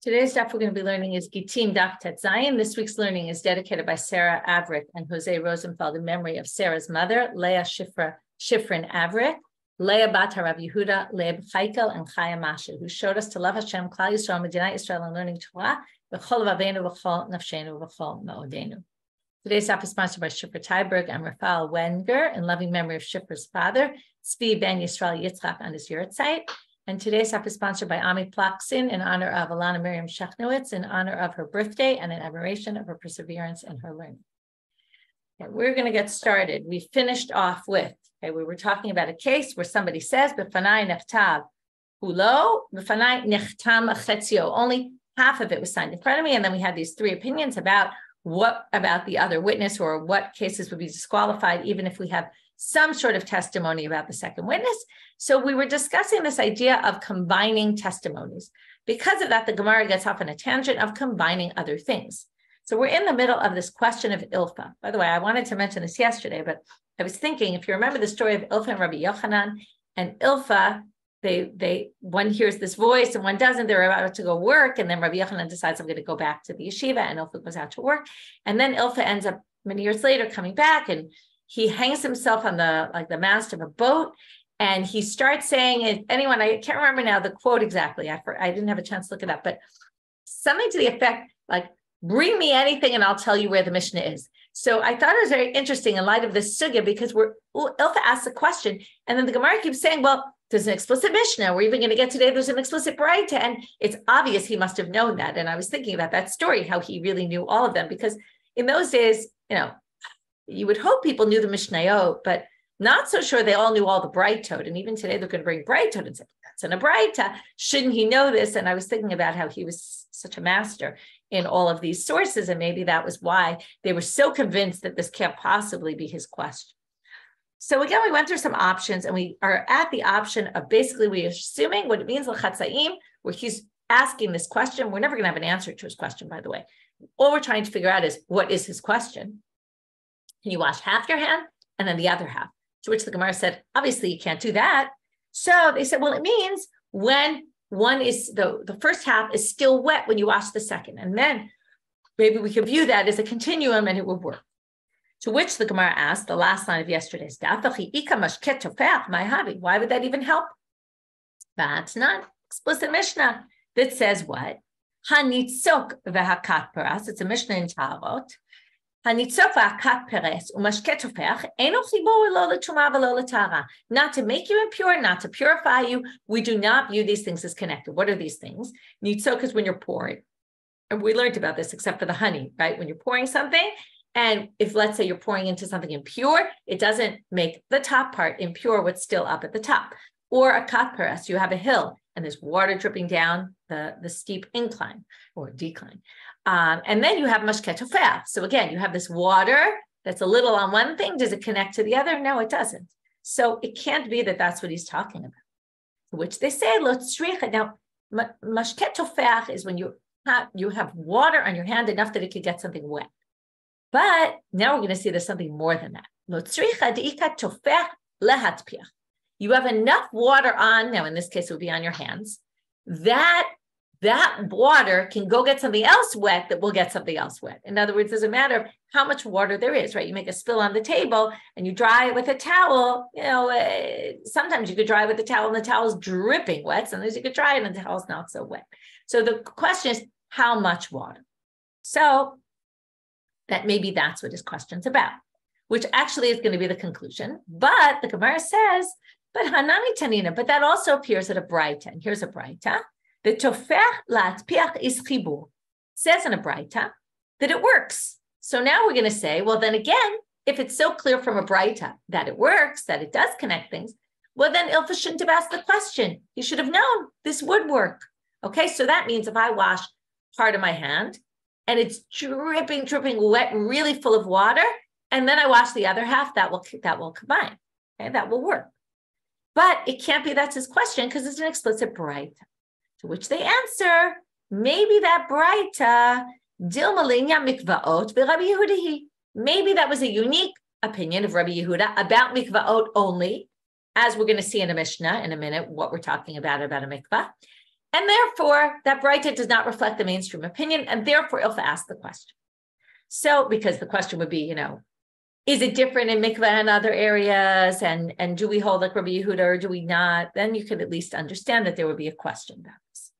Today's daf we're going to be learning is Gittin daf Tet Zayin. This week's learning is dedicated by Sarah Avrik and Jose Rosenfeld in memory of Sarah's mother, Leah Shifrin Avrik, Leah Bat Rabbi Yehuda, Leah Chaikel, and Chaya Masha, who showed us to love Hashem, Klal Yisrael, Medina Yisrael, and learning Torah, v'chol v'avenu, v'chol nafshenu, v'chol me'odenu. Today's daf is sponsored by Shifra Tyberg and Rafael Wenger in loving memory of Shifra's father, Tzvi Ben Yisrael Yitzchak, on his yurtzeit. And today's daf is sponsored by Ami Plaksin in honor of Alana Miriam Shechnowitz, in honor of her birthday and in admiration of her perseverance and her learning. Okay, we're going to get started. We finished off with, we were talking about a case where somebody says, B'fanai nechtav hulo, b'fanai nechtam chetzio. Only half of it was signed in front of me. And then we had these three opinions about what about the other witness, or what cases would be disqualified, even if we have some sort of testimony about the second witness. So we were discussing this idea of combining testimonies. Because of that, the Gemara gets off on a tangent of combining other things. So we're in the middle of this question of Ilfa. By the way, I wanted to mention this yesterday, but I was thinking, if you remember the story of Ilfa and Rabbi Yochanan, and Ilfa, one hears this voice and one doesn't, they're about to go work, and then Rabbi Yochanan decides, I'm going to go back to the yeshiva, and Ilfa goes out to work. And then Ilfa ends up many years later coming back, and he hangs himself on the mast of a boat, and he starts saying, if anyone, I can't remember now the quote exactly, I didn't have a chance to look it up, but something to the effect like, bring me anything and I'll tell you where the Mishna is. So I thought it was very interesting in light of this sugya, because Ilfa asks a question, and then the Gemara keeps saying, well, there's an explicit Mishna. We're even going to get today, there's an explicit Braita, and it's obvious he must have known that. And I was thinking about that story, how he really knew all of them, because in those days, you would hope people knew the Mishnayot, but not so sure they all knew all the Braitot. And even today, they're going to bring Braitot and say, that's in a Braita. Shouldn't he know this? And I was thinking about how he was such a master in all of these sources. And maybe that was why they were so convinced that this can't possibly be his question. So again, we went through some options, and we are at the option of basically we're assuming what it means, l'chatzaim, where he's asking this question. We're never going to have an answer to his question, by the way. All we're trying to figure out is, what is his question? Can you wash half your hand and then the other half? To which the Gemara said, obviously you can't do that. So they said, well, it means when one is, the first half is still wet when you wash the second. And then maybe we could view that as a continuum and it would work. To which the Gemara asked, the last line of yesterday's daf, why would that even help? That's not explicit Mishnah that says what? Hanitzok v'hakat paras. It's a Mishnah in Tarot. Not to make you impure, not to purify you. We do not view these things as connected. What are these things? Nitzok is when you're pouring. And we learned about this, except for the honey, right? When you're pouring something, and if, let's say, you're pouring into something impure, it doesn't make the top part impure, what's still up at the top. Or a katparas, you have a hill, and there's water dripping down the steep incline or decline. And then you have machloket. So again, you have this water that's a little on one thing. Does it connect to the other? No, it doesn't. So it can't be that that's what he's talking about. Which they say, now, machloket is when you have water on your hand enough that it could get something wet. But now we're going to see there's something more than that. You have enough water on, now in this case, it would be on your hands, that water can go get something else wet that will get something else wet. In other words, it doesn't matter how much water there is, right? You make a spill on the table and you dry it with a towel. Sometimes you could dry it with a towel and the towel's dripping wet. Sometimes you could dry it and the towel's not so wet. So the question is, how much water? So that maybe that's what his question's about, which actually is going to be the conclusion. But the Gemara says, but Hanami Tanina, but that also appears at a Braita. And here's a Braita. The tofech latpiach is chibur. Says in a Braita that it works. So now we're going to say, well, then again, if it's so clear from a Braita that it works, that it does connect things, well, then Ilfa shouldn't have asked the question. He should have known this would work. Okay, so that means if I wash part of my hand and it's dripping wet, really full of water, and then I wash the other half, that will combine. Okay, that will work. But it can't be that's his question, because it's an explicit Braita. To which they answer, maybe that Braita, maybe that was a unique opinion of Rabbi Yehuda about mikveh only, as we're going to see in a Mishnah in a minute, what we're talking about a mikveh. And therefore, that Breita does not reflect the mainstream opinion, and therefore Ilfa asked the question. So, because the question would be, is it different in mikveh and other areas? And do we hold like Rabbi Yehuda or do we not? Then you could at least understand that there would be a question about this.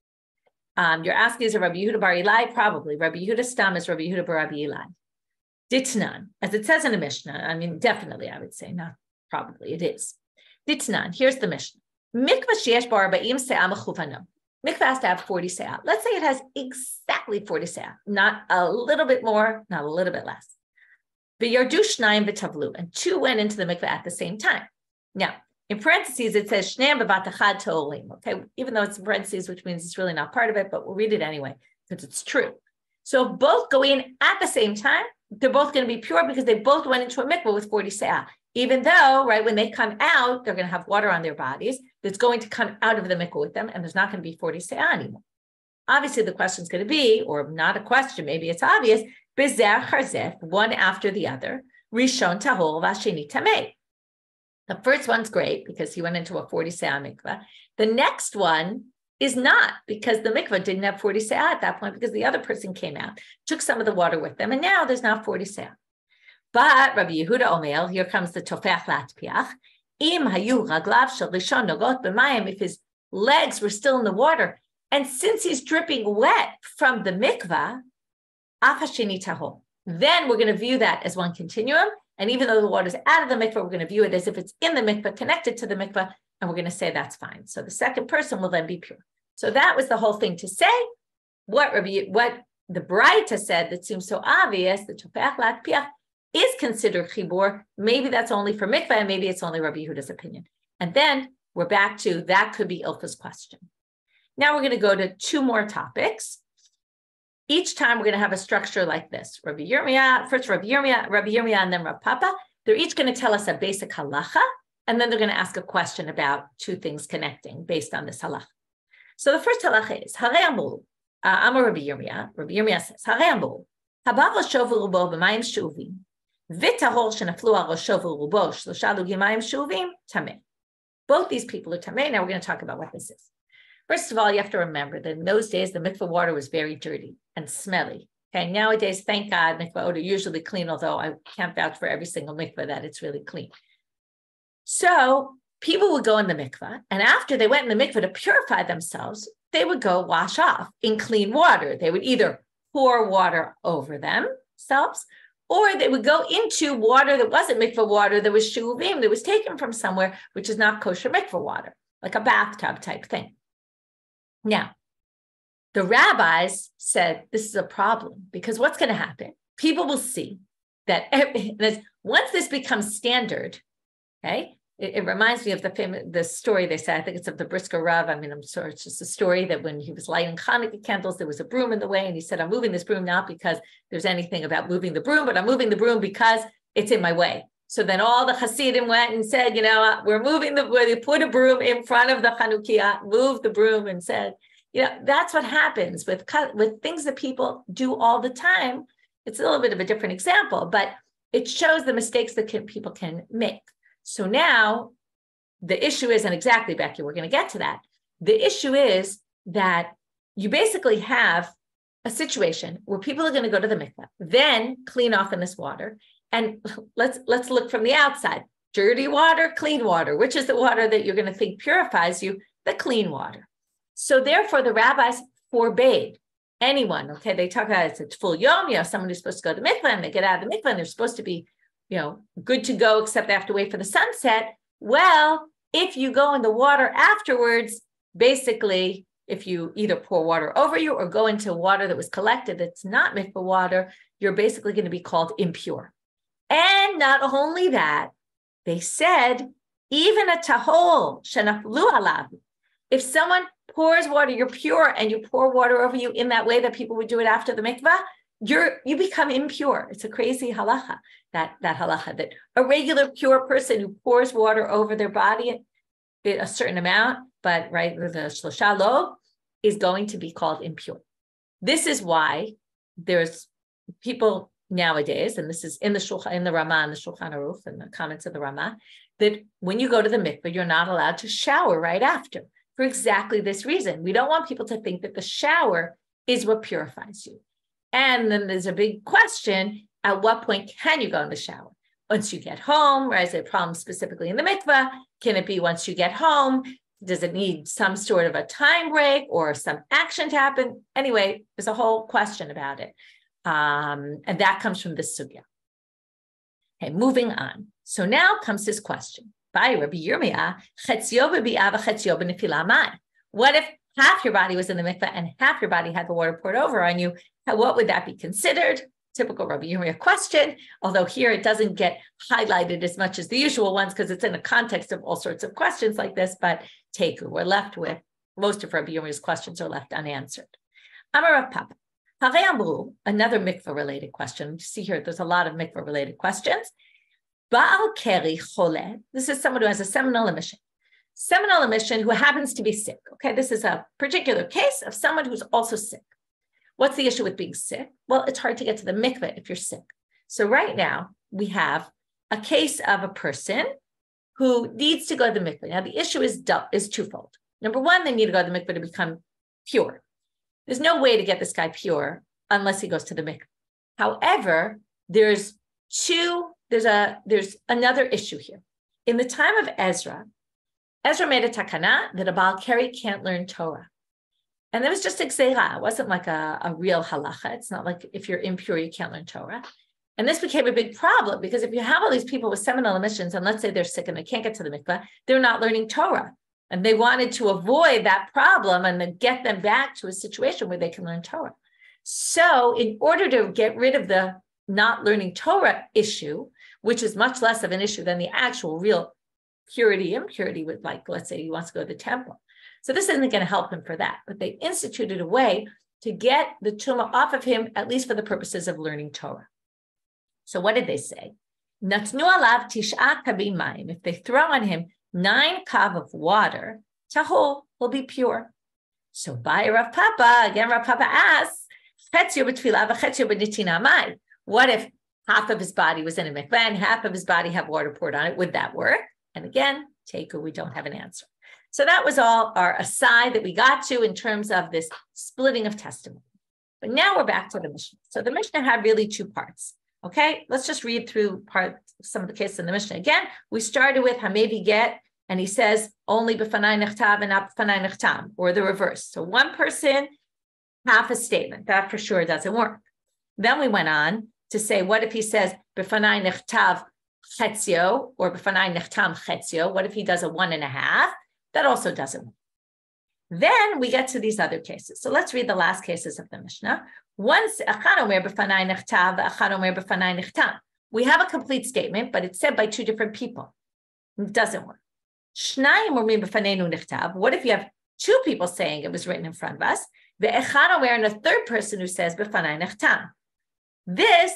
You're asking, is it Rabbi Yehuda bar Eli? Probably. Rabbi Yehuda stam is Rabbi Yehuda bar Rabbi Eli. Ditnan, as it says in the Mishna, definitely I would say, not probably, it is. Ditnan, here's the Mishna. Mikveh sheyesh bar ba'im se'ah mechuvano. Mikveh has to have 40 se'ah. Let's say it has exactly 40 se'ah, not a little bit more, not a little bit less. V'yardu shnayim v'tavlu, and two went into the mikveh at the same time. Now, in parentheses, it says shneim b'bat achad to'olim. Okay, even though it's in parentheses, which means it's really not part of it, but we'll read it anyway because it's true. So if both go in at the same time, they're both going to be pure because they both went into a mikveh with 40 se'ah. Even though, right, when they come out, they're going to have water on their bodies that's going to come out of the mikveh with them, and there's not going to be 40 se'ah anymore. Obviously, the question is going to be, or not a question, maybe it's obvious, bezer charzef, one after the other, rishon tahol v'asheni tamei. The first one's great because he went into a 40 se'ah mikveh. The next one is not, because the mikveh didn't have 40 se'ah at that point because the other person came out, took some of the water with them, and now there's not 40 se'ah. But Rabbi Yehuda Omer, here comes the tofech latpiach. Im hayu raglav shel rishon nogot b'mayim, if his legs were still in the water, and since he's dripping wet from the mikveh, af hasheni tahol. Then we're going to view that as one continuum, and even though the water's out of the mikveh, we're going to view it as if it's in the mikveh, connected to the mikveh, and we're going to say that's fine. So the second person will then be pure. So that was the whole thing to say. What the Breita said that seems so obvious, the tofech latpiach, is considered chibur. Maybe that's only for mikveh, and maybe it's only Rabbi Yehuda's opinion. And then we're back to that could be Ilfa's question. Now we're going to go to two more topics. Each time we're going to have a structure like this. Rabbi Yirmia, first Rabbi Yirmia, and then Rav Papa. They're each going to tell us a basic halacha, and then they're going to ask a question about two things connecting based on this halacha. So the first halacha is, Harei amru, Amar Rabbi Yirmia. Rabbi Yirmia says, Harei amru, habav rosho v'rubo b'mayim she'uvim, v'tahor shenaflu al rosho v'rubo shlosha lugi mayim she'uvim, tameh. Both these people are tameh. Now we're going to talk about what this is. First of all, you have to remember that in those days, the mikveh water was very dirty and smelly. Okay, nowadays, thank God, mikveh water is usually clean, although I can't vouch for every single mikveh that it's really clean. So people would go in the mikveh, and after they went in the mikveh to purify themselves, they would go wash off in clean water. They would either pour water over themselves, or they would go into water that wasn't mikveh water, that was shuvim, that was taken from somewhere, which is not kosher mikveh water, like a bathtub type thing. Now, the rabbis said this is a problem because what's going to happen? People will see that once this becomes standard, okay, it reminds me of the story they said, I think it's of the Brisker Rav. I'm sorry, it's just a story that when he was lighting Hanukkah candles, there was a broom in the way, and he said, I'm moving this broom not because there's anything about moving the broom, but I'm moving the broom because it's in my way. So then all the Hasidim went and said, we're moving they put a broom in front of the Chanukiah, moved the broom and said, that's what happens with things that people do all the time. It's a little bit of a different example, but it shows the mistakes that people can make. So now the issue isn't exactly, Becky, we're going to get to that. The issue is that you basically have a situation where people are going to go to the mikveh, then clean off in this water. And let's look from the outside. Dirty water, clean water. Which is the water that you're going to think purifies you? The clean water. So therefore, the rabbis forbade anyone, okay, they talk about it's a tvul Yomi, someone who's supposed to go to the mikveh, and they get out of the mikveh, and they're supposed to be, good to go, except they have to wait for the sunset. Well, if you go in the water afterwards, basically, if you either pour water over you or go into water that was collected that's not mikveh water, you're basically going to be called impure. And not only that, they said, even a tahol shenaflu alav, if someone pours water, you're pure, and you pour water over you in that way that people would do it after the mikveh, you become impure. It's a crazy halacha, that halacha, that a regular pure person who pours water over their body a certain amount, but right, the shlosha lo, is going to be called impure. This is why there's people nowadays, and this is in the Ramah and the Shulchan Aruch and the comments of the Ramah, that when you go to the mikveh, you're not allowed to shower right after. for exactly this reason. We don't want people to think that the shower is what purifies you. And then there's a big question, at what point can you go in the shower? Once you get home, or is there a problem specifically in the mikveh? Can it be once you get home? Does it need some sort of a time break or some action to happen? Anyway, there's a whole question about it. And that comes from this sugya. Okay, moving on. So now comes this question. By Rabbi Yirmia, what if half your body was in the mikveh and half your body had the water poured over on you? What would that be considered? Typical Rabbi Yirmia question, although here it doesn't get highlighted as much as the usual ones because it's in a context of all sorts of questions like this, but we're left with, most of Rabbi Yirmia's questions are left unanswered. Amar Rav Papa, another mikveh-related question. You see here, there's a lot of mikveh-related questions. Baal keri chole, this is someone who has a seminal emission. Seminal emission who happens to be sick. Okay, this is a particular case of someone who's also sick. What's the issue with being sick? Well, it's hard to get to the mikveh if you're sick. So right now, we have a case of a person who needs to go to the mikveh. Now, the issue is twofold. Number one, they need to go to the mikveh to become pure. There's no way to get this guy pure unless he goes to the mikveh. However, there's another issue here. In the time of Ezra made a takana that a Baal Keri can't learn Torah. And that was just a gzeira. It wasn't like a real halacha. It's not like if you're impure, you can't learn Torah. And this became a big problem because if you have all these people with seminal emissions, and let's say they're sick and they can't get to the mikveh, they're not learning Torah. And they wanted to avoid that problem and then get them back to a situation where they can learn Torah. So in order to get rid of the not learning Torah issue, which is much less of an issue than the actual real impurity with, like, let's say he wants to go to the temple. So this isn't going to help him for that, but they instituted a way to get the tumah off of him, at least for the purposes of learning Torah. So what did they say? Natnu alav tisha kabim mayim. If they throw on him 9 kav of water, tahol, he'll be pure. So by Rav Papa, again, Rav Papa asks, what if half of his body was in a mikveh and half of his body have water poured on it? Would that work? And again, we don't have an answer. So that was all our aside that we got to in terms of this splitting of testimony. But now we're back to the Mishna. So the Mishna had really 2 parts. Okay, let's just read through some of the cases in the Mishna. Again, we started with Hamevi get, and he says only b'fanai nechtav and not b'fanai nechtam, or the reverse. So one person, half a statement. That for sure doesn't work. Then we went on to say, what if he says b'fanai nechtav chetzio or b'fanai nechtam chetzio? What if he does a 1.5? That also doesn't work. Then we get to these other cases. So let's read the last cases of the Mishnah. Once we have a complete statement, but it's said by 2 different people. It doesn't work. What if you have 2 people saying it was written in front of us? And a third person who says this,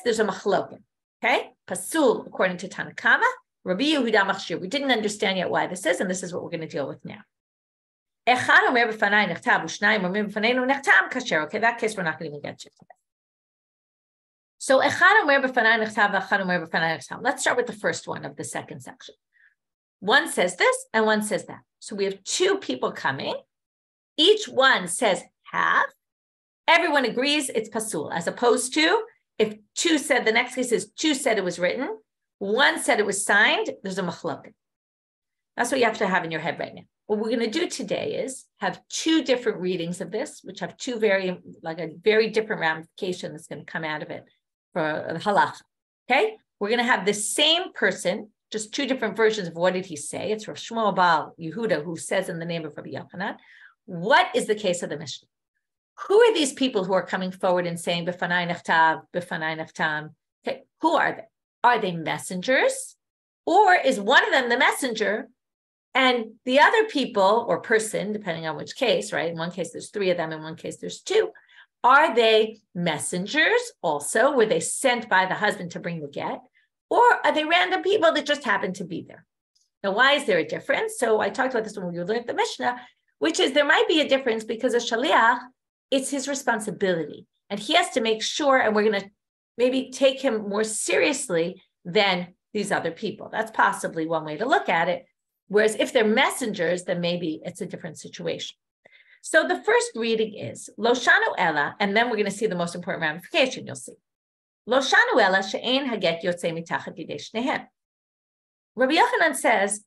there's a machloket. Okay? Pasul, according to Tanna, Rabbi Yehuda machshir. We didn't understand yet why this is, and this is what we're going to deal with now. Okay, that case we're not going to even get to today. So let's start with the first one of the second section. One says this and one says that. So we have 2 people coming. Each one says half. Everyone agrees it's pasul, as opposed to if 2 said, the next case is 2 said it was written, 1 said it was signed, there's a machloket. That's what you have to have in your head right now. What we're going to do today is have 2 different readings of this, which have a very different ramification that's going to come out of it for the halacha. Okay? We're going to have the same person, just 2 different versions of what did he say. It's Rav Shmuel Bar Yehuda who says in the name of Rabbi Yochanan, what is the case of the Mishna? Who are these people who are coming forward and saying, B'fanai nechtav, B'fanai nechtam? Okay, who are they? Are they messengers? Or is one of them the messenger and the other people or person, depending on which case, right? In one case, there's 3 of them. In one case, there's 2. Are they messengers also? Were they sent by the husband to bring the get? Or are they random people that just happen to be there? Now, why is there a difference? So I talked about this when we learned the Mishnah, which is there might be a difference because a shaliach, it's his responsibility. And he has to make sure, and we're going to maybe take him more seriously than these other people. That's possibly one way to look at it. Whereas if they're messengers, then maybe it's a different situation. So the first reading is Lo shanu ela, and then we're going to see the most important ramification. You'll see Lo shanu ela she'ein haget yotzei mitachat yidei shnehem. Rabbi Yochanan says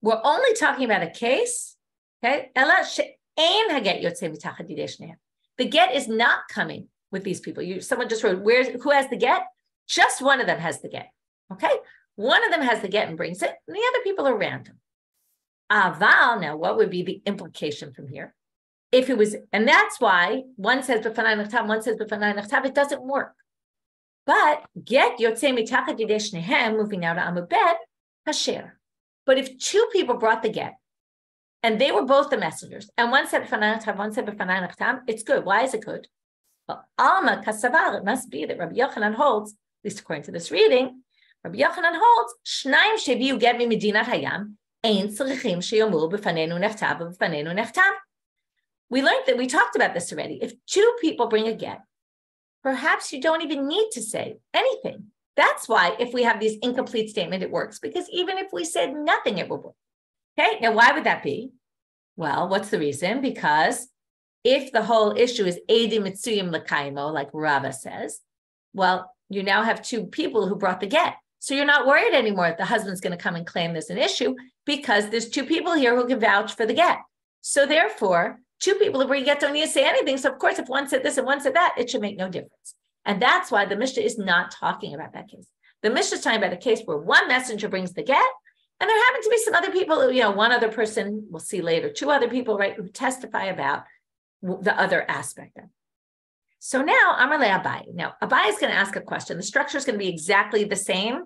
we're only talking about a case. Okay, ela she'ein haget yotzei mitachat yidei shnehem. The get is not coming with these people. Someone just wrote, who has the get? Just one of them has the get. Okay, one of them has the get and brings it, and the other people are random. Aval, now what would be the implication from here? If it was, and that's why one says b'fanai nachtav, one says b'fanai nachtav, it doesn't work. But get yotzei mitachat yidei shnehem, moving now to Amud Bet, kasher. But if two people brought the get, and they were both the messengers, and one said b'fanai nachtav, one said b'fanai nachtav, it's good. Why is it good? Well, Alma kasavar, it must be that Rabbi Yochanan holds, at least according to this reading, Rabbi Yochanan holds, Shnaim sheviu get mi medinat hayam, ein tzrichim sheyomu b'fanenu nechtav b'fanenu nechtav. We learned that, we talked about this already. If two people bring a get, perhaps you don't even need to say anything. That's why if we have this incomplete statement, it works, because even if we said nothing, it will work. Okay, now why would that be? Well, what's the reason? Because if the whole issue is Edi Mitsuyim Lakaimo, like Rava says, well, you now have two people who brought the get. So you're not worried anymore that the husband's going to come and claim there's an issue, because there's two people here who can vouch for the get. So therefore, two people who bring a get don't need to say anything. So of course, if one said this and one said that, it should make no difference. And that's why the Mishna is not talking about that case. The Mishna is talking about a case where one messenger brings the get, and there happen to be some other people, one other person, we'll see later, two other people, right, who testify about the other aspect of it. So now, Amar le Abai. Now, Abai is going to ask a question. The structure is going to be exactly the same,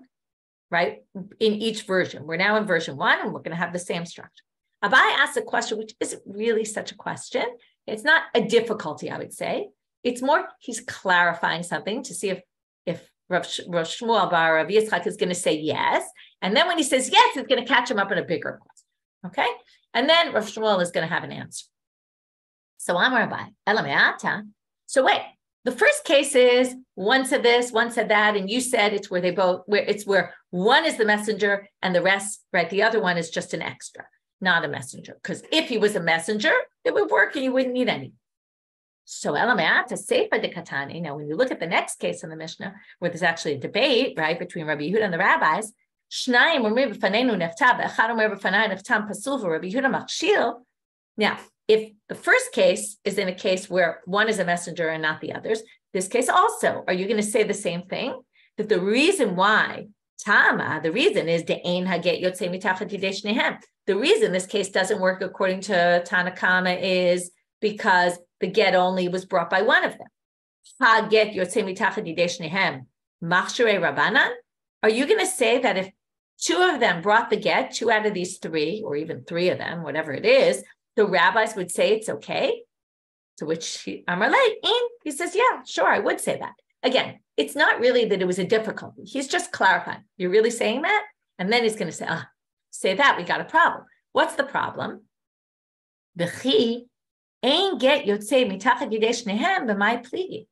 right, in each version. We're now in version 1, and we're going to have the same structure. Abai asks a question, which isn't really such a question. It's not a difficulty, I would say. It's more, he's clarifying something to see if Rav Shmuel bar Rav Yitzchak is going to say yes. And then when he says yes, it's going to catch him up in a bigger question. Okay? And then Rav Shmuel is going to have an answer. So Amar Abai, Elameata. So wait, the first case is one said this, one said that, and you said it's where one is the messenger and the rest, right? The other one is just an extra, not a messenger. Because if he was a messenger, it would work and you wouldn't need any. So Elameata Seifa de Katani. Now, when you look at the next case in the Mishnah, where there's actually a debate, right, between Rabbi Yehuda and the rabbis, Shnayim omer b'fanenu neftab, echad omer b'fanai neftam pasul Rabbi Yehuda machshil. Now, if the first case is in a case where one is a messenger and not the others, this case also, are you going to say the same thing? That the reason why Tama, the reason is de'ein haget yotzei mitachat yidei shnehem. The reason this case doesn't work according to Tanna is because the get only was brought by one of them. Haget yotzei mitachat yidei shnehem machsherei rabbanan. Are you going to say that if two of them brought the get, two out of these three, or even three of them, whatever it is, the rabbis would say it's okay? To which Amar le, he says, yeah, sure, I would say that. Again, it's not really that it was a difficulty. He's just clarifying. You're really saying that? And then he's going to say, say that, we got a problem. What's the problem? V'chi ein get yotzei mitachat yidei shnehem b'mai pligi.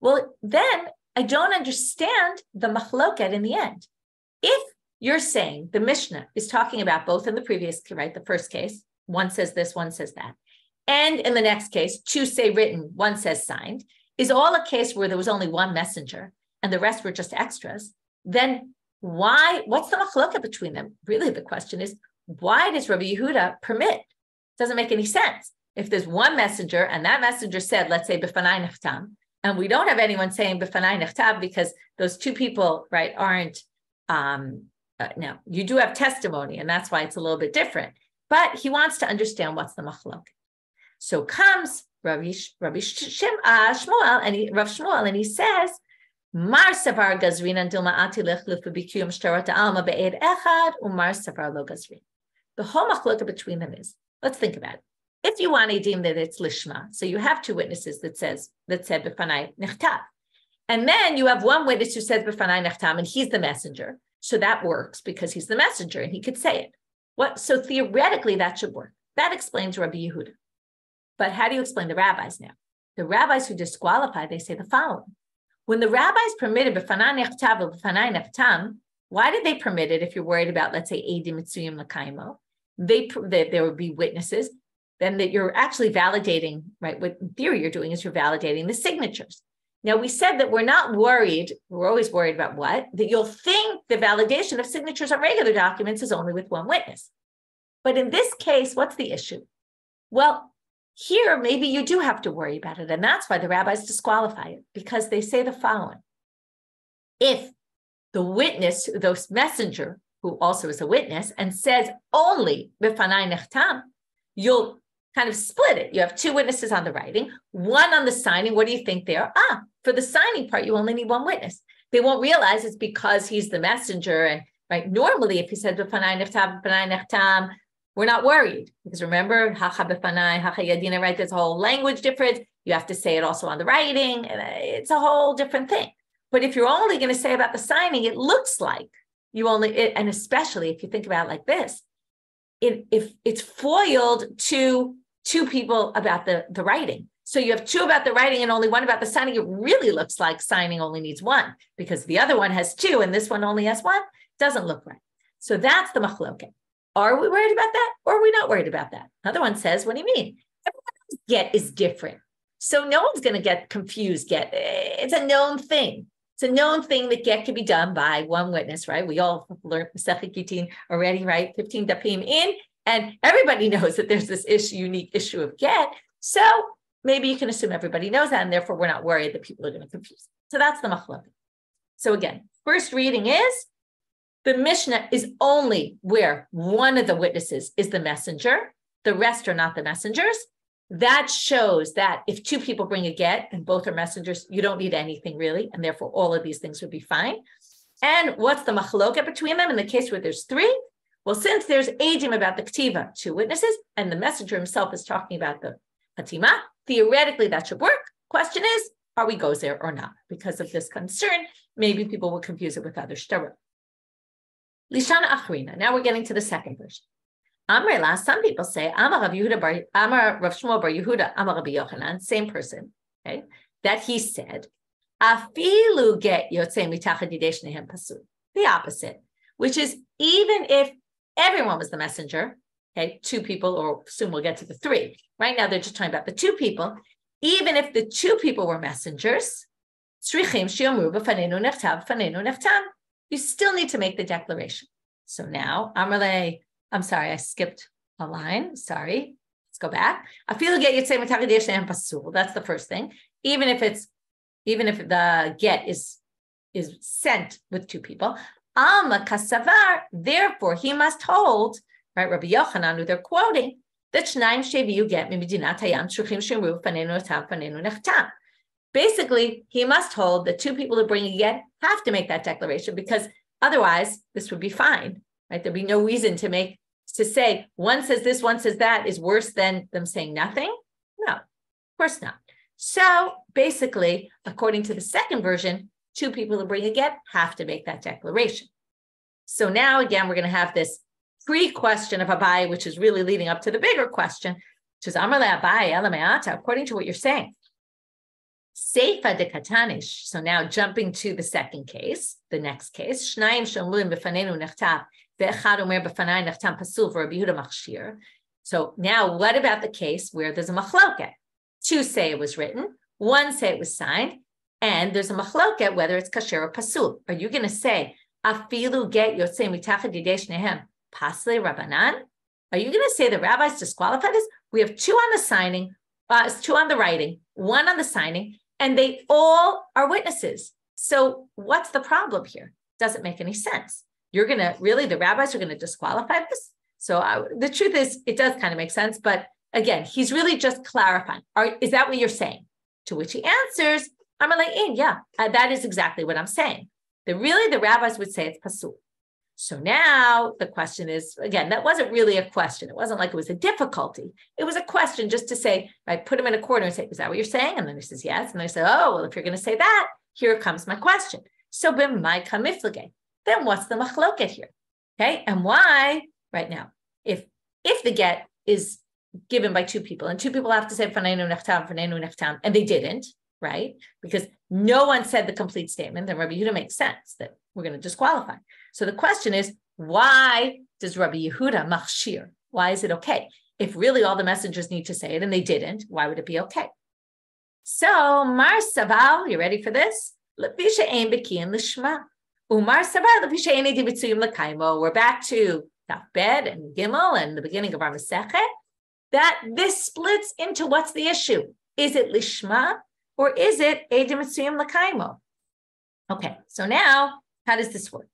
Well, then I don't understand the machloket in the end. If you're saying the Mishna is talking about both in the previous, right, the first case, one says this, one says that. And in the next case, two say written, one says signed, is all a case where there was only one messenger and the rest were just extras. Then what's the machloket between them? Really, the question is, why does Rabbi Yehuda permit? Doesn't make any sense. If there's one messenger and that messenger said, let's say, b'fanai nechtam, and we don't have anyone saying b'fanai nechtam because those two people, right, aren't, now, you do have testimony, and that's why it's a little bit different. But he wants to understand what's the machloket. So comes Rabbi Shmuel and Rav Shmuel, and he says, Mar savar gazrin and dilma atilech lefabikiyum shtarat alma be'ed echad umar savar lo gazrin. The whole machloket between them is, let's think about it. If you want to deem that it's lishma, so you have two witnesses that said b'fanai nechtav, and then you have one witness who says b'fanai nechtam, and he's the messenger. So that works because he's the messenger and he could say it. So theoretically, that should work. That explains Rabbi Yehuda. But how do you explain the rabbis now? The rabbis who disqualify, they say the following. When the rabbis permitted b'fanai nechtav or b'fanai nechtam, Why did they permit it if you're worried about, let's say, Eidim Mitzuyim L'Kaimo? There would be witnesses, then that you're actually validating, right? What in theory you're doing is you're validating the signatures. Now, we said that we're not worried, we're always worried about what? That you'll think the validation of signatures on regular documents is only with one witness. But in this case, what's the issue? Well, here, maybe you do have to worry about it. And that's why the rabbis disqualify it, because they say the following. If the witness, the messenger, who also is a witness, and says only b'fanai nechtam, you'll kind of split it. You have two witnesses on the writing, one on the signing. What do you think there? For the signing part, you only need one witness. They won't realize it's because he's the messenger. And right, normally, if he said b'fanai nechtam, we're not worried, because remember, hacha b'fanai, hacha yadina, right? There's a whole language difference. You have to say it also on the writing, and it's a whole different thing. But if you're only going to say about the signing, it looks like you only, and especially if you think about it like this, if it's foiled to two people about the writing. So you have two about the writing and only one about the signing. It really looks like signing only needs one, because the other one has two and this one only has one. Doesn't look right. So that's the machloket. Are we worried about that, or are we not worried about that? Another one says, what do you mean? Everyone's get is different. So no one's going to get confused. It's a known thing. It's a known thing that get can be done by one witness, right? We all learned Gittin already, right? 15 dapim in, and everybody knows that there's this unique issue of get. So maybe you can assume everybody knows that, and therefore we're not worried that people are going to confuse. So that's the machloket. So again, first reading is, the Mishna is only where one of the witnesses is the messenger. The rest are not the messengers. That shows that if two people bring a get and both are messengers, you don't need anything really. And therefore all of these things would be fine. And what's the machloket between them in the case where there's three? Well, since there's edim about the ktiva, two witnesses, and the messenger himself is talking about the hatima, theoretically that should work. Question is, are we gozer or not? Because of this concern, maybe people will confuse it with other shtarot. Lishana Achrina. Now we're getting to the second version. Amrela, some people say, Amar Rav Yehuda Amar Rav Shmuel bar Yehuda, Amar Rabbi Yochanan, same person, okay, that he said, Afilu get yotzei mitachad yidei shnehem pasul. The opposite, which is even if everyone was the messenger, okay, two people, or soon we'll get to the three. Right now they're just talking about the two people. Even if the two people were messengers, tzrichim shiomru b'fanenu nechtav b'fanenu nechtam. You still need to make the declaration. So now, I'm sorry, I skipped a line. Sorry. Let's go back. That's the first thing. Even if the get is sent with two people, therefore he must hold, right? Rabbi Yochanan, who they're quoting, that basically, he must hold that two people who bring a get have to make that declaration, because otherwise this would be fine, right? There'd be no reason to say one says this, one says that is worse than them saying nothing. No, of course not. So basically, according to the second version, two people who bring a get have to make that declaration. So now again, we're going to have this pre-question of Abai, which is really leading up to the bigger question, which is Amar le Abai ela me'ata, according to what you're saying. Seifa de katanish. So now jumping to the second case, the next case. Shnayim shomlim b'fanenu nechtav ve'echad omer b'fanai nechtam pasul v'Rabbi Yehuda machshir. So now what about the case where there's a machloket? Two say it was written, one say it was signed, and there's a machloket whether it's kasher or pasul. Are you going to say afilu get yotzei mitachad yidei shnehem pasle rabbanan? Are you going to say the rabbis disqualify this? We have two on the signing, two on the writing, one on the signing, and they all are witnesses. So what's the problem here? Doesn't make any sense. You're going to, really, the rabbis are going to disqualify this? So the truth is, it does kind of make sense. But again, he's really just clarifying. Is that what you're saying? To which he answers, I'm like, yeah, that is exactly what I'm saying. The rabbis would say it's pasul. So now the question is, again, that wasn't really a question. It wasn't like it was a difficulty. It was a question just to say, right, put him in a corner and say, is that what you're saying? And then he says, yes. And they say, oh, well, if you're going to say that, here comes my question. So b'mai kamiflage. Then what's the machloket here? Okay. And why right now, if the get is given by two people and two people have to say fanenu nechtam, and they didn't, right? Because no one said the complete statement, then Rabbi Yehuda makes sense that we're going to disqualify. So the question is, why does Rabbi Yehuda machshir? Why is it okay? If really all the messengers need to say it and they didn't, why would it be okay? So Mar Saval, you ready for this? We're back to Bed and Gimel and the beginning of our Masechet, that this splits into what's the issue. Is it Lishma or is it Edim Mitzuyim L'Kaimo? Okay, so now, how does this work?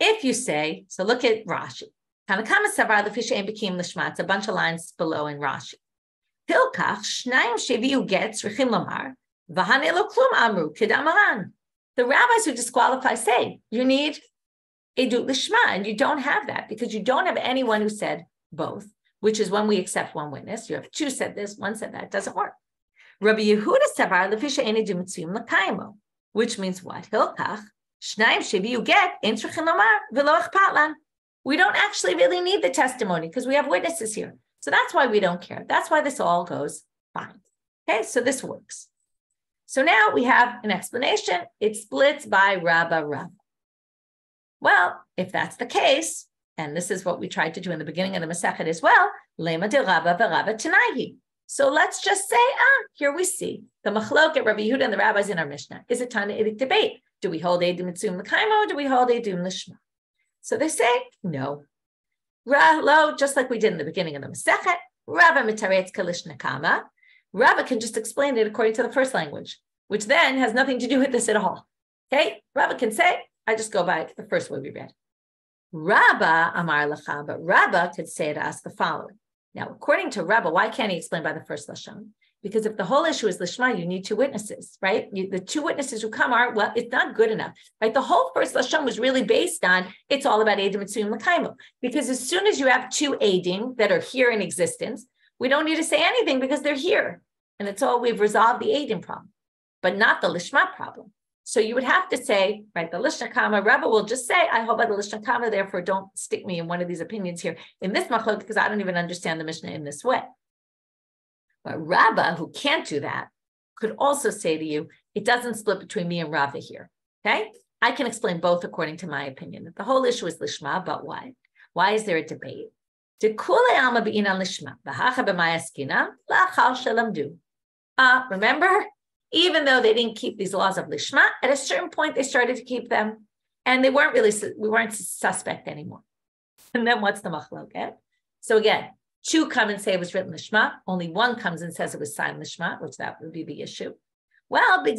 If you say, so look at Rashi. It's a bunch of lines below in Rashi. The rabbis who disqualify say, you need Edut Lishma, and you don't have that because you don't have anyone who said both, which is when we accept one witness. You have two said this, one said that. It doesn't work. Rabbi Yehuda savar lefisha ein edim mitzuyim l'kaimo, which means what? Hilkach shnayim sheviu get ein tzrichim lomar v'lo echpat lan. We don't actually really need the testimony because we have witnesses here. So that's why we don't care. That's why this all goes fine. Okay, so this works. So now we have an explanation. It splits by Rabba. Well, if that's the case, and this is what we tried to do in the beginning of the Masechet as well, lema de Rabba v'Rabba Tanaihi. So let's just say, here we see the machloket, Rabbi Yehuda and the rabbis in our Mishna. Is it Tanna debate? Do we hold Edim Mitzuyim L'Kaimo or do we hold Edim Lishma? So they say, no. Lo, just like we did in the beginning of the Masechet, Rabba mitaretz kalishna kama. Rabba can just explain it according to the first language, which then has nothing to do with this at all. Okay? Rabba can say, I just go by the first way we read. Rabba amar lacha, but Rabba could say to us the following. Now, according to Rabba, why can't he explain by the first lashon? Because if the whole issue is lishma, you need two witnesses, right? The two witnesses who come are, well, it's not good enough, right? The whole first lashon was really based on, it's all about Edim Mitzuyim L'Kaimo. Because as soon as you have two Edim that are here in existence, we don't need to say anything because they're here. And it's all, we've resolved the Edim problem, but not the lishma problem. So you would have to say, right, the lishna kama, Rabba will just say, I hold by the lishna kama, therefore don't stick me in one of these opinions here in this machloket because I don't even understand the Mishna in this way. But Rabba, who can't do that, could also say to you, it doesn't split between me and Rabba here, okay? I can explain both according to my opinion. That the whole issue is lishma, but why? Why is there a debate? Remember? Even though they didn't keep these laws of lishma, at a certain point they started to keep them, and we weren't suspect anymore. And then what's the machloket? So again, two come and say it was written lishma. Only one comes and says it was signed lishma, which that would be the issue. Well, the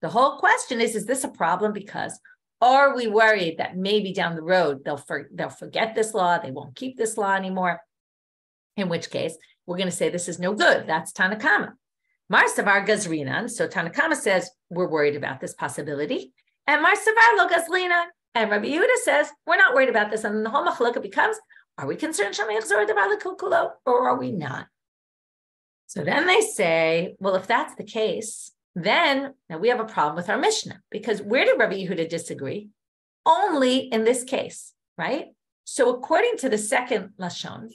whole question is this a problem? Because are we worried that maybe down the road they'll forget this law, they won't keep this law anymore? In which case, we're going to say this is no good. That's Tanna Kama. Mar Savar Gazrinan. So Tanna Kama says we're worried about this possibility. And Mar Savar Lo Gazlinan. And Rabbi Yehuda says we're not worried about this. And then the whole machloket becomes, are we concerned or are we not? So then they say, well, if that's the case, then now we have a problem with our Mishna. Because where did Rabbi Yehuda disagree? Only in this case, right? So according to the second Lashon,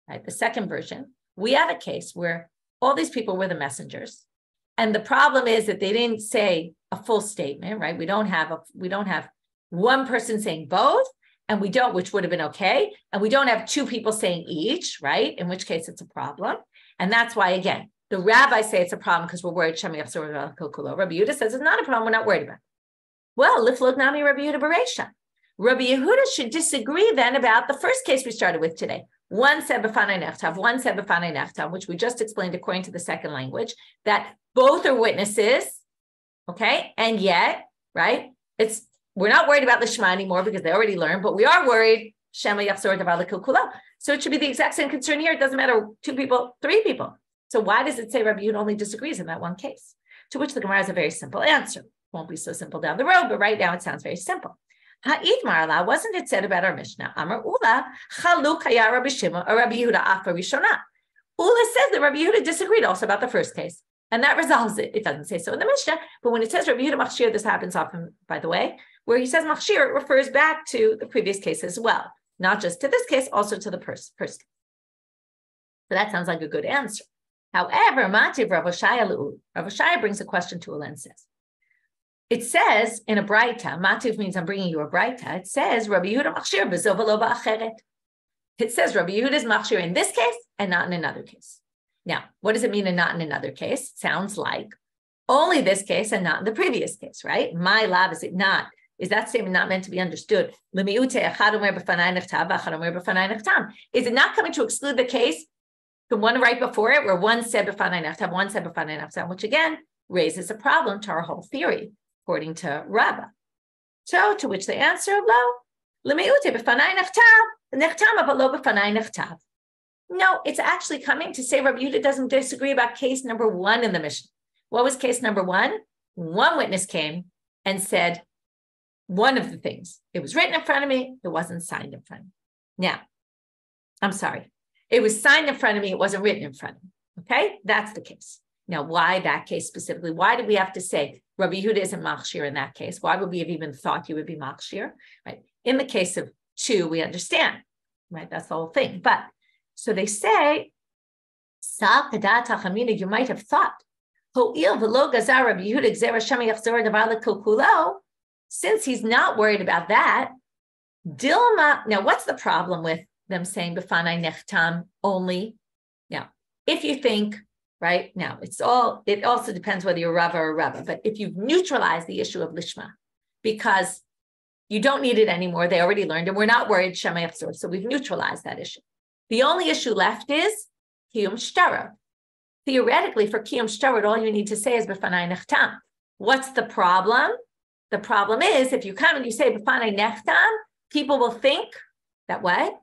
right, the second version, we have a case where all these people were the messengers. And the problem is that they didn't say a full statement, right? We don't have one person saying both, and we don't, which would have been okay. And we don't have two people saying each, right? In which case it's a problem. And that's why, again, the rabbis say it's a problem because we're worried. Rabbi Yehuda says it's not a problem. We're not worried about it. Well, Liflog Nami Rabbi Yehuda Bereisha. Rabbi Yehuda should disagree then about the first case we started with today. One said b'fanai nechtav, one said b'fanai nechtav, which we just explained according to the second language, that both are witnesses, okay? And yet, right, we're not worried about the Shema anymore because they already learned, but we are worried, Shema yachzor davar l'kilkulo. So it should be the exact same concern here. It doesn't matter, 2 people, 3 people. So why does it say Rabbi Yehuda only disagrees in that one case? To which the Gemara has a very simple answer. It won't be so simple down the road, but right now it sounds very simple. Ha'id marla, wasn't it said about our Mishnah? Amar Ula, chaluk haya Rabbi Shimon or Rabbi Yehuda afa rishona. Ula says that Rabbi Yehuda disagreed also about the first case, and that resolves it. It doesn't say so in the Mishnah, but when it says Rabbi Yehuda machshir, this happens often, by the way, where he says machshir, it refers back to the previous case as well, not just to this case, also to the first case. So that sounds like a good answer. However, Mativ Rav Oshaya brings a question to Ula and says, it says in a braita, mativ means I'm bringing you a braita. It says, Rabbi Yehuda machshir b'zo v'lo ba'acheret. It says Rabbi Yehuda is machshir in this case and not in another case. Now, what does it mean and not in another case? It sounds like only this case and not in the previous case, right? My lab, is it not? Is that statement not meant to be understood? Is it not coming to exclude the case, the one right before it, where one said b'fanai nechtav, one said b'fanai nechtav, which again raises a problem to our whole theory, according to Rabbah. So, to which they answer, no, it's actually coming to say Rabbi Yehuda doesn't disagree about case number one in the Mishna. What was case number one? One witness came and said one of the things. It was written in front of me. It wasn't signed in front of me. Now, I'm sorry. It was signed in front of me. It wasn't written in front of me. Okay? That's the case. Now, why that case specifically? Why did we have to say Rabbi Yehuda isn't machshir in that case? Why would we have even thought you would be machshir? Right? In the case of two, we understand. Right? That's the whole thing. But, so they say, you might have thought, since he's not worried about that, Dilma. Now, what's the problem with them saying b'fanai nechtam only? Now, if you think, right now, it also depends whether you're Rava or Rava, but if you've neutralized the issue of lishma, because you don't need it anymore, they already learned, and we're not worried shema yachzor, so we've neutralized that issue. The only issue left is kiyum shtarot. Theoretically, for kiyum shtarot, all you need to say is b'fanai nechtam. What's the problem? The problem is, if you come and you say b'fanai nechtam, people will think that what?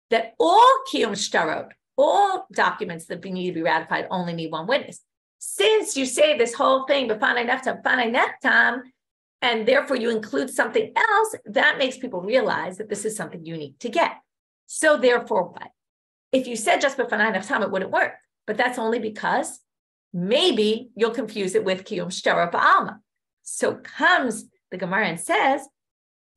That all kiyum shtarot, all documents that need to be ratified only need one witness. Since you say this whole thing b'fanai nechtam, and therefore you include something else, that makes people realize that this is something unique to get. So therefore what? If you said just b'fanai nechtam, it wouldn't work. But that's only because maybe you'll confuse it with kiyum shtarot ba'alma. So comes the Gemara and says,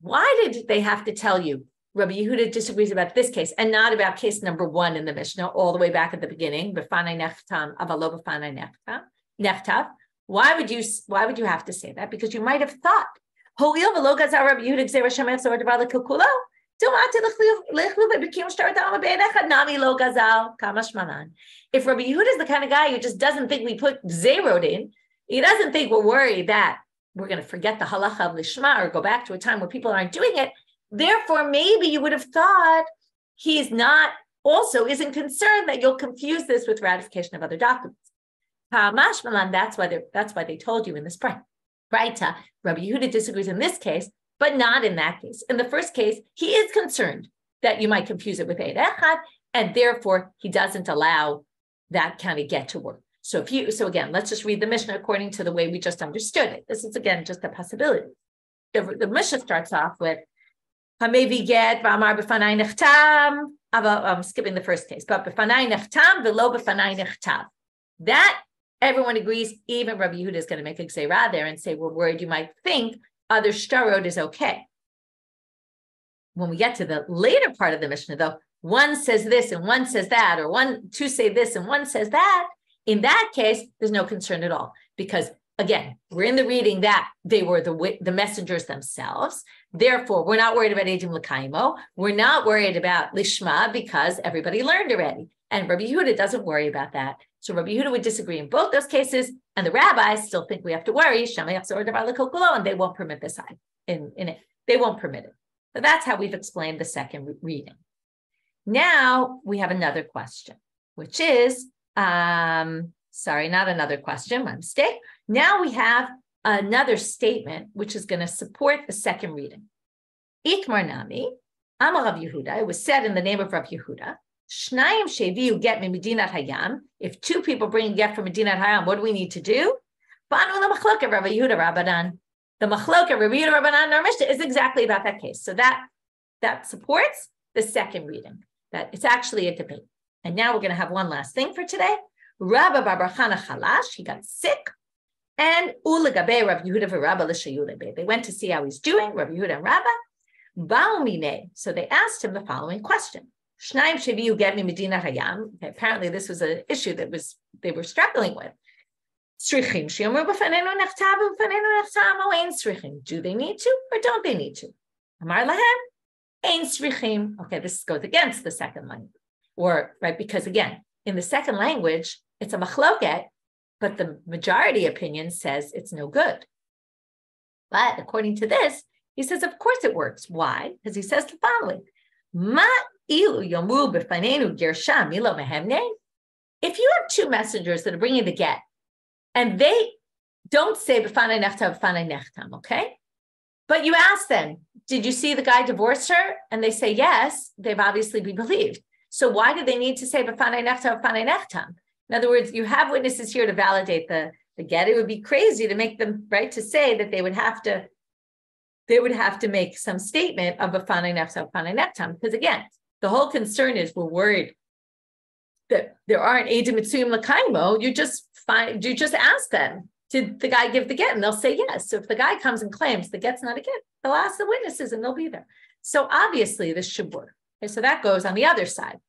why did they have to tell you Rabbi Yehuda disagrees about this case and not about case number one in the Mishnah all the way back at the beginning? B'fanai nechtam avalo b'fanai nechtav. Why would you have to say that? Because you might have thought, if Rabbi Yehuda is the kind of guy who just doesn't think we put zerod in, he doesn't think we're worried that we're going to forget the halacha of lishma or go back to a time where people aren't doing it. Therefore, maybe you would have thought he's not also isn't concerned that you'll confuse this with ratification of other documents. That's why they told you in this braita. Rabbi Yehuda disagrees in this case, but not in that case. In the first case, he is concerned that you might confuse it with Eid Echad, and therefore he doesn't allow that kind of get to work. So again, let's just read the Mishna according to the way we just understood it. This is again just a possibility. The Mishna starts off with Hamevi get v'amar b'fanai nechtam. I'm skipping the first case, but b'fanai nechtam v'lo b'fanai nechtav. That everyone agrees. Even Rabbi Yehuda is going to make a gzeirah there and say we're worried you might think other shtarot is okay. When we get to the later part of the Mishnah, though, one says this and one says that, or two say this and one says that. In that case, there's no concern at all, because again, we're in the reading that they were the messengers themselves. Therefore, we're not worried about Eidim L'Kaimo. We're not worried about Lishma because everybody learned already. And Rabbi Yehuda doesn't worry about that. So Rabbi Yehuda would disagree in both those cases, and the rabbis still think we have to worry, and they won't permit this in it. They won't permit it. So that's how we've explained the second reading. Now we have another question, which is, sorry, not another question, my mistake. Now we have another statement which is going to support the second reading. Ikmar Nami, Amar Rav Yehuda, it was said in the name of Rav Yehuda, Shnayim sheviu get me Medinat Hayam. If two people bring a get from Medinat Hayam, what do we need to do? Banu the machloket Rabbi Yehuda Rabbanan. The machloket Rabbi Yehuda Rabbanan in our Mishna is exactly about that case. So that supports the second reading, that it's actually a debate. And now we're going to have one last thing for today. Rabba Bar Chana Chalash, he got sick. And Ulagabe Rav Yehuda v'Rabba l'shayulebe. They went to see how he's doing, Rav Yehuda and Rabba. Baumine. So they asked him the following question. Shnayim sheviu get me Medina Hayam. Okay, apparently this was an issue that they were struggling with. Do they need to or don't they need to? Okay, this goes against the second language. Or, right, because again, in the second language, it's a machloket, but the majority opinion says it's no good. But according to this, he says, of course it works. Why? Because he says the following. If you have two messengers that are bringing the get, and they don't say b'fanei nechtam, b'fanei nechtam, okay? But you ask them, did you see the guy divorced her? And they say yes, they've obviously been believed. So why do they need to say b'fanei nechtam, b'fanei nechtam? In other words, you have witnesses here to validate the get. It would be crazy to make them, right, to say that they would have to make some statement of b'fanei nechtam, b'fanei nechtam. Because again, the whole concern is we're worried that there aren't edim mitzuyim l'kaimo. You just ask them, did the guy give the get? And they'll say yes. So if the guy comes and claims the get's not a get, they'll ask the witnesses and they'll be there. So obviously this should work. Okay, so that goes on the other side,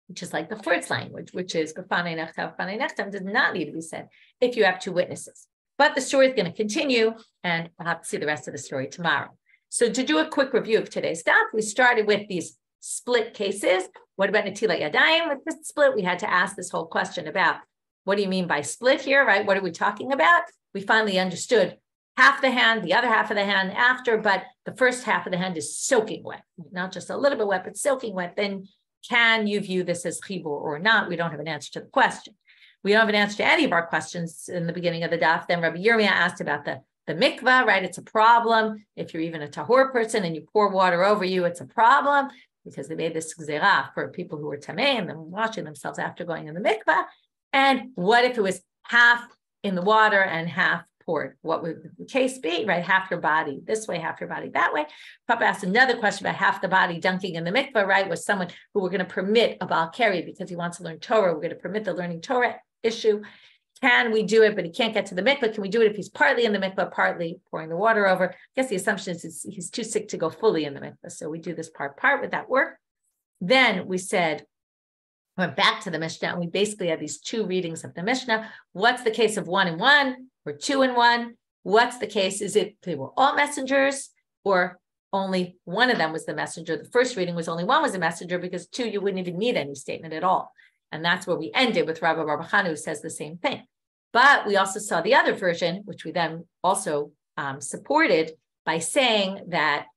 which is like the first language, which is b'fanei nechtam, b'fanei nechtam does not need to be said if you have two witnesses. But the story is going to continue, and we'll have to see the rest of the story tomorrow. So to do a quick review of today's stuff, we started with these split cases. What about netilat yadayim? With this split, we had to ask this whole question about what do you mean by split here, right? What are we talking about? We finally understood half the hand, the other half of the hand after, but the first half of the hand is soaking wet, not just a little bit wet, but soaking wet. Then can you view this as chibur or not? We don't have an answer to the question. We don't have an answer to any of our questions in the beginning of the daf. Then Rabbi Yirmia asked about the mikveh, right? It's a problem. If you're even a tahor person and you pour water over you, it's a problem because they made this gzerah for people who were tamei and then washing themselves after going in the mikveh. And what if it was half in the water and half poured? What would the case be, right? Half your body this way, half your body that way. Papa asked another question about half the body dunking in the mikveh, right? Was someone who we're going to permit a Baal Keri because he wants to learn Torah. We're going to permit the learning Torah issue. Can we do it, but he can't get to the mikveh? Can we do it if he's partly in the mikveh, partly pouring the water over? I guess the assumption is he's too sick to go fully in the mikveh. So we do this part. Would that work? Then we said, went back to the Mishna, and we basically had these two readings of the Mishna. What's the case of 1 and 1 or 2 and 1? What's the case? Is it they were all messengers or only one of them was the messenger? The first reading was only one was a messenger because 2, you wouldn't even need any statement at all. And that's where we ended with Rabbi Barbachanu, who says the same thing. But we also saw the other version, which we then also supported by saying that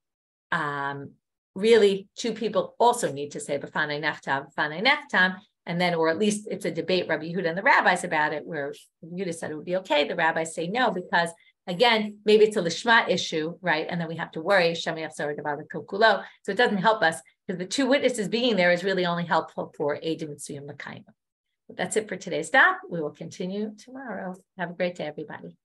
really 2 people also need to say b'fanei nechtam, b'fanei nechtam, and then, or at least it's a debate, Rabbi Yehuda and the rabbis about it, where Yehuda said it would be okay. The rabbis say no, because again, maybe it's a lishma issue, right? And then we have to worry, so it doesn't help us because the 2 witnesses being there is really only helpful for edim mitzuyim l'kaimo. That's it for today's daf. We will continue tomorrow. Have a great day, everybody.